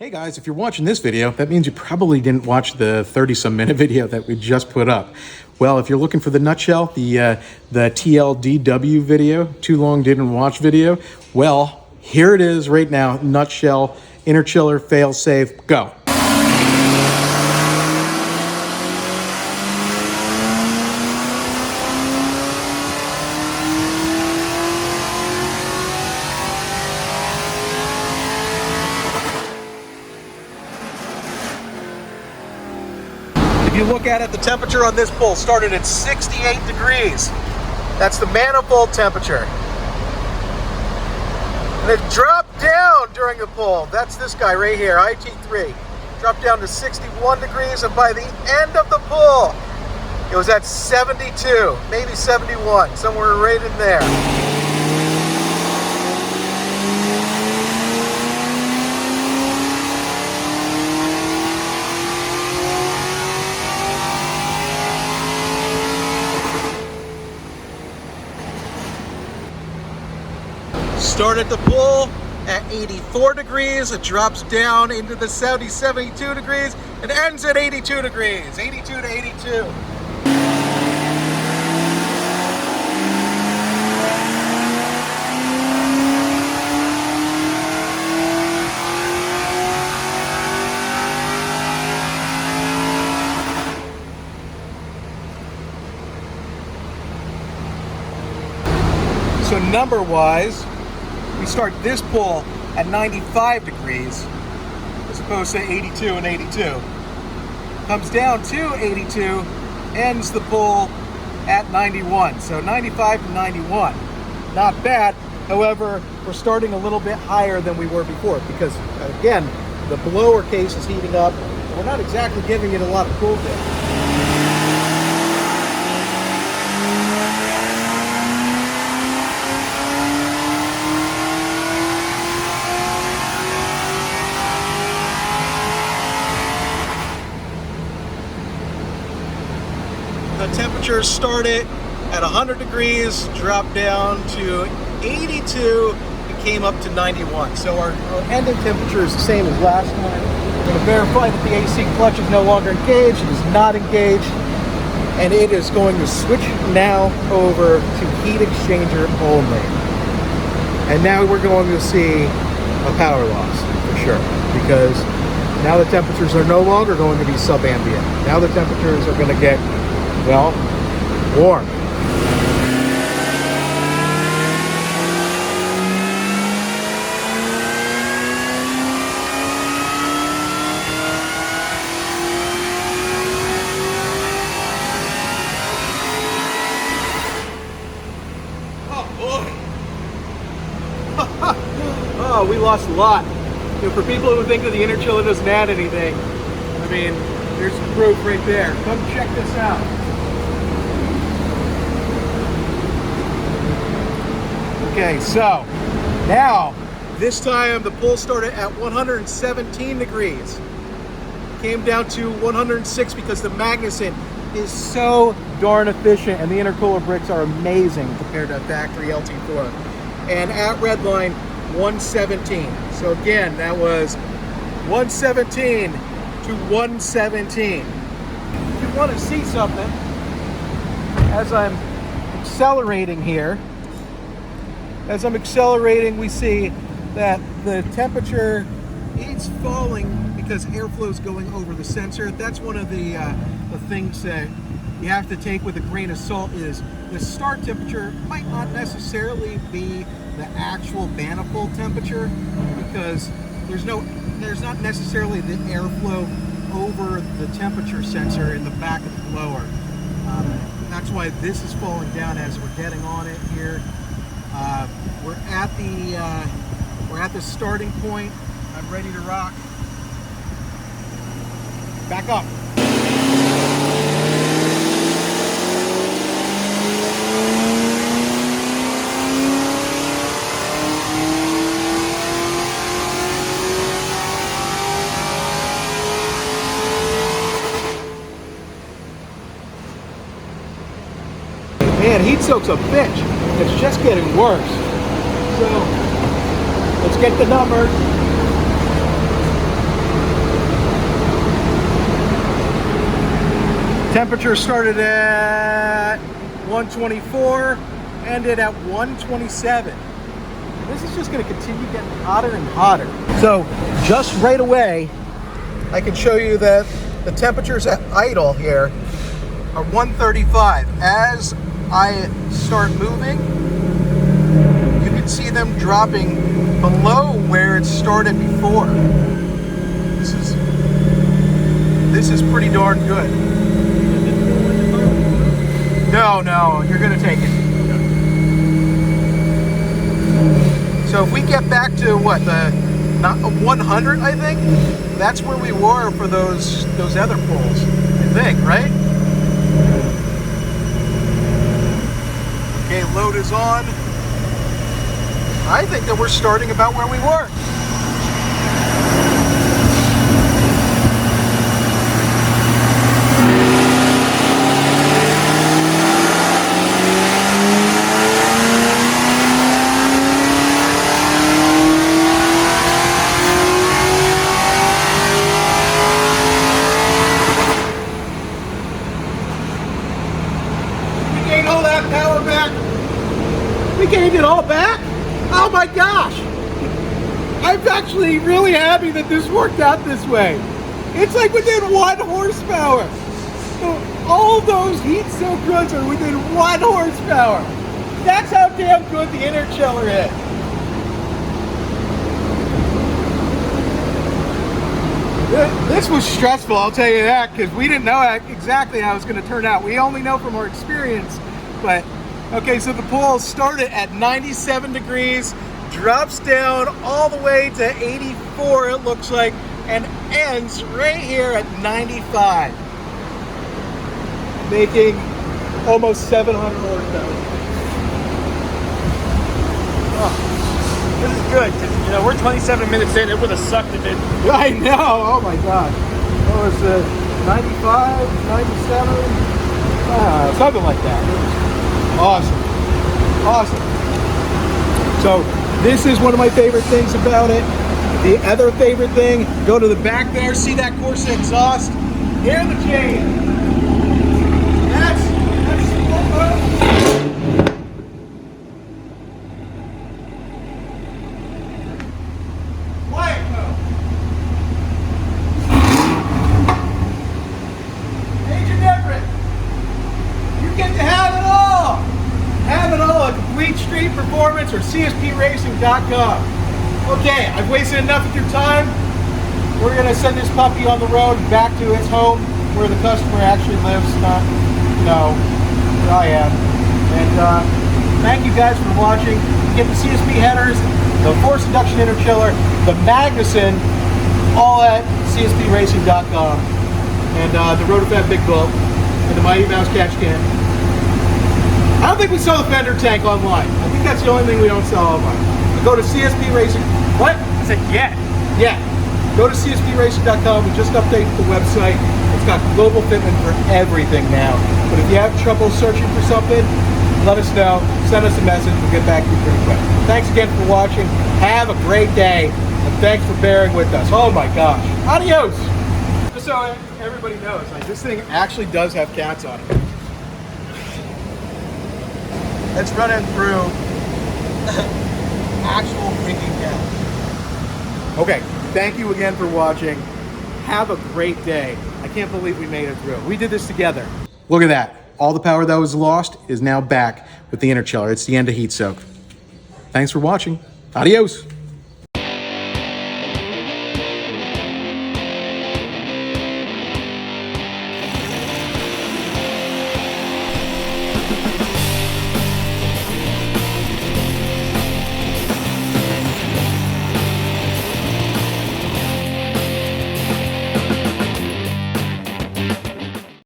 Hey guys, if you're watching this video, that means you probably didn't watch the 30-some minute video that we just put up. Well, if you're looking for the nutshell, the TLDW video, too long didn't watch video, well, here it is right now, nutshell, interchiller, fail-safe, go. If you look at it, the temperature on this pull started at 68 degrees. That's the manifold temperature. And it dropped down during the pull. That's this guy right here, IT3. Dropped down to 61 degrees, and by the end of the pull, it was at 72, maybe 71, somewhere right in there. Started the pull at 84 degrees, it drops down into the 72 degrees, and ends at 82 degrees, 82 to 82. So number-wise, we start this pull at 95 degrees as opposed to 82 and 82. Comes down to 82, ends the pull at 91. So 95 to 91. Not bad. However, we're starting a little bit higher than we were before because, again, the blower case is heating up. We're not exactly giving it a lot of cool down. The temperature started at 100 degrees, dropped down to 82, and came up to 91. So our ending temperature is the same as last time. We're going to verify that the AC clutch is no longer engaged. It is not engaged. And it is going to switch now over to heat exchanger only. And now we're going to see a power loss for sure, because now the temperatures are no longer going to be sub-ambient. Now the temperatures are going to get, well, warm. Oh boy. Oh, we lost a lot. You know, for people who think that the interchiller doesn't add anything, I mean, there's some proof right there. Come check this out. Okay, so now this time the pull started at 117 degrees. Came down to 106 because the Magnuson is so darn efficient and the intercooler bricks are amazing compared to a factory LT4. And at redline, 117. So again, that was 117 to 117. If you want to see something, as I'm accelerating here, as I'm accelerating, we see that the temperature is falling because airflow is going over the sensor. That's one of the things that you have to take with a grain of salt is the start temperature might not necessarily be the actual manifold temperature because there's not necessarily the airflow over the temperature sensor in the back of the blower. That's why this is falling down as we're getting on it here. We're at the starting point. I'm ready to rock. Back up. Man, heat soak's a bitch. It's just getting worse. So let's get the numbers. Temperature started at 124, ended at 127. This is just going to continue getting hotter and hotter. So just right away, I can show you that the temperatures at idle here are 135. As I start moving, you can see them dropping below where it started before. This is pretty darn good. No, you're gonna take it. So if we get back to what, the 100, I think that's where we were for those other pulls, I think, right? Okay, load is on. I think that we're starting about where we were. We gained it all back? Oh my gosh! I'm actually really happy that this worked out this way. It's like within 1 horsepower. All those heat soak goods are within 1 horsepower. That's how damn good the interchiller is. This was stressful, I'll tell you that, because we didn't know exactly how it was going to turn out. We only know from our experience, but okay, so the pool started at 97 degrees, drops down all the way to 84, it looks like, and ends right here at 95, making almost 700 horsepower. Oh, this is good, because we're 27 minutes in. It would have sucked if it. I know. Oh my God. What was it? 95, 97, something like that. Awesome. So this is one of my favorite things about it. The other favorite thing, go to the back there, see that Corsa exhaust, hear the chain. That's slow mo. Quiet mode. Major difference. You get to have it all. Have it all at Complete Street Performance or CSPRacing.com. Okay, I've wasted enough of your time. We're going to send this puppy on the road back to its home where the customer actually lives. Where I am. And thank you guys for watching. Get the CSP headers, the Forced Induction Interchiller, the Magnuson, all at CSPRacing.com. And the Rotofab Big Bull, and the Mighty Mouse Catch Can. I don't think we sell the fender tank online. I think that's the only thing we don't sell online. But go to CSP Racing. What? I said yeah. Yeah. Go to CSPRacing.com. We just updated the website. It's got global fitment for everything now. But if you have trouble searching for something, let us know. Send us a message. We'll get back to you pretty quick. Thanks again for watching. Have a great day. And thanks for bearing with us. Oh my gosh. Adios. Just so everybody knows, like, this thing actually does have cats on it. It's running through actual thinking cat. Okay, thank you again for watching. Have a great day. I can't believe we made it through. We did this together. Look at that. All the power that was lost is now back with the interchiller. It's the end of heat soak. Thanks for watching. Adios.